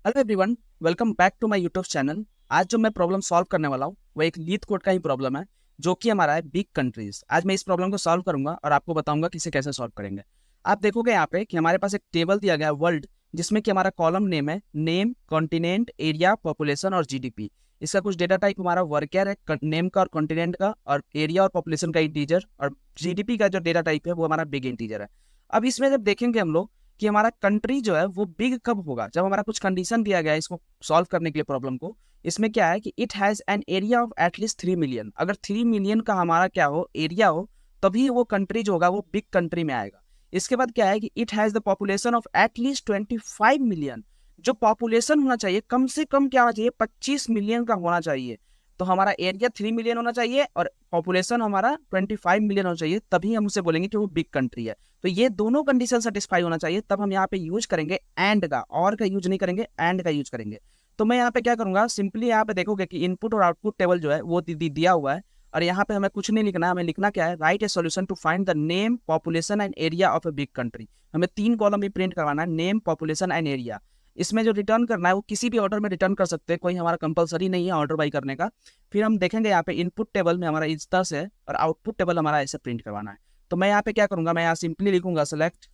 Hello everyone, welcome back to my YouTube channel. आज जो मैं प्रॉब्लम सॉल्व करने वाला हूँ वो एक लीथ कोड का ही प्रॉब्लम है, जो कि हमारा है बिग कंट्रीज। आज मैं इस प्रॉब्लम को सॉल्व करूंगा और आपको बताऊंगा कि इसे कैसे सॉल्व करेंगे। आप देखोगे यहाँ पे कि हमारे पास एक टेबल दिया गया है वर्ल्ड, जिसमें कि हमारा कॉलम नेम है नेम, कॉन्टिनेंट, एरिया, पॉपुलेशन और जीडीपी। इसका कुछ डेटा टाइप हमारा वर्कर है, नेम का और कॉन्टिनेंट का, और एरिया और पॉपुलेशन का इंटीजर, और जीडीपी का जो डेटा टाइप है वो हमारा बिग इंटीजर है। अब इसमें जब देखेंगे हम लोग कि हमारा कंट्री जो है वो बिग कब होगा, जब हमारा कुछ कंडीशन दिया गया है इसको सॉल्व करने के लिए प्रॉब्लम को। इसमें क्या है कि it has an area of at least 3 million. अगर 3 मिलियन का हमारा क्या हो, एरिया हो, तभी वो कंट्री जो होगा वो बिग कंट्री में आएगा। इसके बाद क्या है कि it has the population of at least 25 million. जो पॉपुलेशन होना चाहिए कम से कम क्या होना चाहिए, 25 मिलियन का होना चाहिए। तो हमारा एरिया 3 मिलियन होना चाहिए और पॉपुलेशन हमारा 25 मिलियन होना चाहिए, तभी हम उसे बोलेंगे कि वो बिग कंट्री है। तो ये दोनों कंडीशन सेटिस्फाई होना चाहिए, तब हम यहाँ पे यूज करेंगे एंड का, और का यूज नहीं करेंगे, एंड का यूज करेंगे। तो मैं यहाँ पे क्या करूंगा, सिंपली यहाँ पे देखोगे कि इनपुट और आउटपुट टेबल जो है वो दिया हुआ है, और यहाँ पे हमें कुछ नहीं लिखना है। हमें लिखना क्या है, write a solution to find the name, population and area of a big country. हमें 3 कॉलम भी प्रिंट करवाना है, नेम, पॉपुलेशन एंड एरिया। इसमें जो रिटर्न करना है वो किसी भी ऑर्डर में रिटर्न कर सकते हैं, कोई हमारा कंपलसरी नहीं है ऑर्डर बाई करने का। फिर हम देखेंगे यहाँ पे इनपुट टेबल में हमारा इस तरह से है और आउटपुट टेबल हमारा ऐसे प्रिंट करवाना है। तो मैं यहाँ पे क्या करूंगा, मैं यहाँ सिंपली लिखूंगा सेलेक्ट,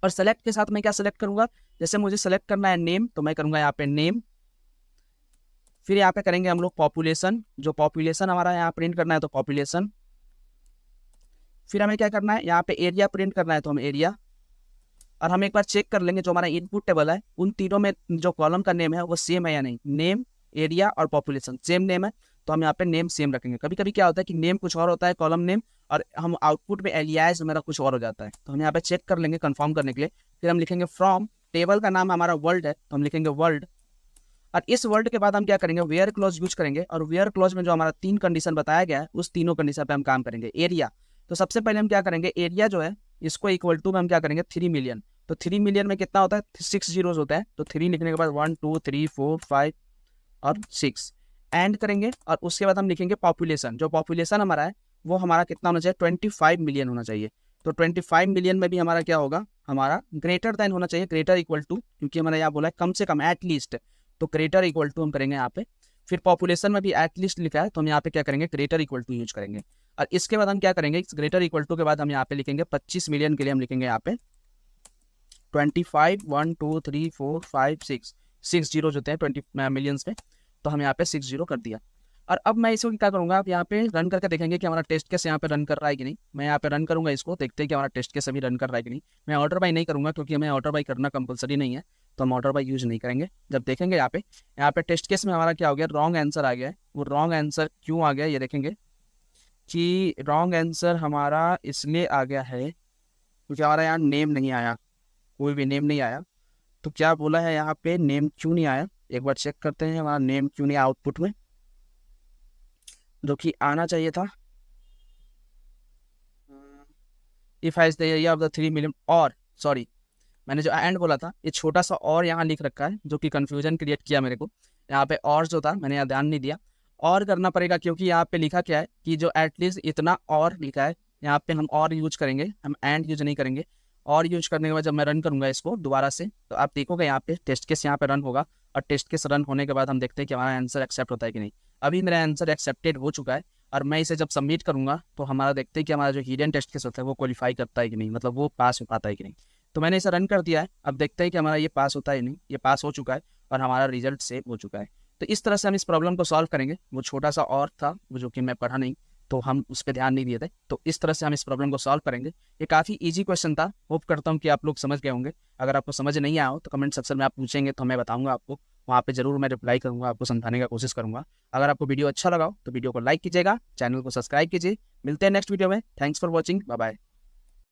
और सेलेक्ट के साथ मैं क्या सेलेक्ट करूंगा, जैसे मुझे सेलेक्ट करना है नेम, तो मैं करूंगा यहाँ पे नेम। फिर यहाँ पे करेंगे हम लोग पॉपुलेशन, जो पॉपुलेशन हमारा यहाँ प्रिंट करना है तो पॉपुलेशन। फिर हमें क्या करना है, यहाँ पे एरिया प्रिंट करना है तो हम एरिया। और हम एक बार चेक कर लेंगे जो हमारा इनपुट टेबल है उन तीनों में जो कॉलम का नेम है वो सेम है या नहीं। नेम, एरिया और पॉपुलेशन सेम नेम है, तो हम यहाँ पे नेम सेम रखेंगे। कभी कभी क्या होता है कि नेम कुछ और होता है कॉलम नेम, और हम आउटपुट में एलियास मेरा कुछ और हो जाता है, तो हम यहाँ पे चेक कर लेंगे कंफर्म करने के लिए। फिर हम लिखेंगे फ्रॉम, टेबल का नाम हमारा वर्ल्ड है तो हम लिखेंगे वर्ल्ड। और इस वर्ल्ड के बाद हम क्या करेंगे, वेयर क्लॉज यूज करेंगे, और वेयर क्लॉज में जो हमारा 3 कंडीशन बताया गया है उस तीनों कंडीशन पे हम काम करेंगे। एरिया, तो सबसे पहले हम क्या करेंगे, एरिया जो है इसको इक्वल टू में हम क्या करेंगे 3 मिलियन। तो 3 मिलियन में कितना होता है, 6 जीरोज होता है, तो 3 लिखने के बाद 1 2 3 4 5 और 6 एंड करेंगे। और उसके बाद हम लिखेंगे पॉपुलेशन, जो पॉपुलेशन हमारा है वो हमारा कितना होना चाहिए, 25 मिलियन होना चाहिए। तो 25 मिलियन में भी हमारा क्या होगा, हमारा ग्रेटर देन होना चाहिए, ग्रेटर इक्वल टू, क्योंकि हमारा यहाँ बोला है कम से कम एटलीस्ट, तो ग्रेटर इक्वल टू हम करेंगे यहाँ पे। फिर पॉपुलेशन में भी एटलीस्ट लिखा है तो हम यहाँ पे क्या करेंगे, ग्रेटर इक्वल टू यूज करेंगे। और इसके बाद हम क्या करेंगे, इस ग्रेटर इक्वल टू के बाद हम यहाँ पे लिखेंगे 25 मिलियन के लिए हम लिखेंगे यहाँ पे 25 1 2 3 4 5 6, 6 जीरो होते हैं 20 मिलियंस में, तो हम यहाँ पे 6 जीरो कर दिया। और अब मैं इसको क्या करूंगा, आप यहाँ पे रन करके देखेंगे कि हमारा टेस्ट केस यहाँ पे रन कर रहा है कि नहीं। मैं यहाँ पे रन करूंगा इसको, देखते हैं कि हमारा टेस्ट केस अभी रन कर रहा है कि नहीं। मैं ऑर्डर बाई नहीं करूंगा क्योंकि हमें ऑर्डर बाई करना कंपलसरी नहीं है, तो हम ऑर्डर बाई यूज नहीं करेंगे। जब देखेंगे यहाँ पे टेस्ट केस में हमारा क्या हो गया, रॉन्ग आंसर आ गया है। वो रॉन्ग आंसर क्यों आ गया ये देखेंगे कि रॉन्ग आंसर हमारा इसलिए आ गया है क्योंकि हमारा यहाँ नेम नहीं आया, कोई भी नेम नहीं आया। तो क्या बोला है यहाँ पे, नेम क्यों नहीं आया, एक बार चेक करते हैं हमारा नेम क्यों नहीं आया आउटपुट में, जो कि आना चाहिए था। If has the area of the 3 million, और सॉरी, मैंने जो एंड बोला था ये छोटा सा और यहाँ लिख रखा है जो कि कंफ्यूजन क्रिएट किया मेरे को। यहाँ पे और जो था मैंने यहाँ ध्यान नहीं दिया, और करना पड़ेगा क्योंकि यहाँ पे लिखा क्या है कि जो एटलीस्ट इतना और लिखा है, यहाँ पे हम और यूज करेंगे, हम एंड यूज नहीं करेंगे। और यूज करने के बाद जब मैं रन करूंगा इसको दोबारा से, तो आप देखोगे यहाँ पे टेस्ट केस यहाँ पे रन होगा, और टेस्ट केस रन होने के बाद हम देखते हैं कि हमारा आंसर एक्सेप्ट होता है कि नहीं। अभी मेरा आंसर एक्सेप्टेड हो चुका है, और मैं इसे जब सबमिट करूंगा तो हमारा देखते हैं कि हमारा जो हिडन टेस्ट केस होता है वो क्वालिफाई करता है कि नहीं, मतलब वो पास हो पाता है कि नहीं। तो मैंने इसे रन कर दिया है, अब देखते हैं कि हमारा ये पास होता है नहीं। ये पास हो चुका है और हमारा रिजल्ट सेव हो चुका है। तो इस तरह से हम इस प्रॉब्लम को सॉल्व करेंगे। वो छोटा सा और था वो जो कि मैं पढ़ा नहीं, तो हम उस पर ध्यान नहीं दिए थे। तो इस तरह से हम इस प्रॉब्लम को सॉल्व करेंगे। ये काफ़ी इजी क्वेश्चन था, होप करता हूँ कि आप लोग समझ गए होंगे। अगर आपको समझ नहीं आया हो तो कमेंट सेक्शन में आप पूछेंगे तो मैं बताऊंगा आपको, वहाँ पे जरूर मैं रिप्लाई करूंगा, आपको समझाने का कोशिश करूंगा। अगर आपको वीडियो अच्छा लगा हो तो वीडियो को लाइक कीजिएगा, चैनल को सब्सक्राइब कीजिए। मिलते हैं नेक्स्ट वीडियो में। Thanks for watching, bye bye.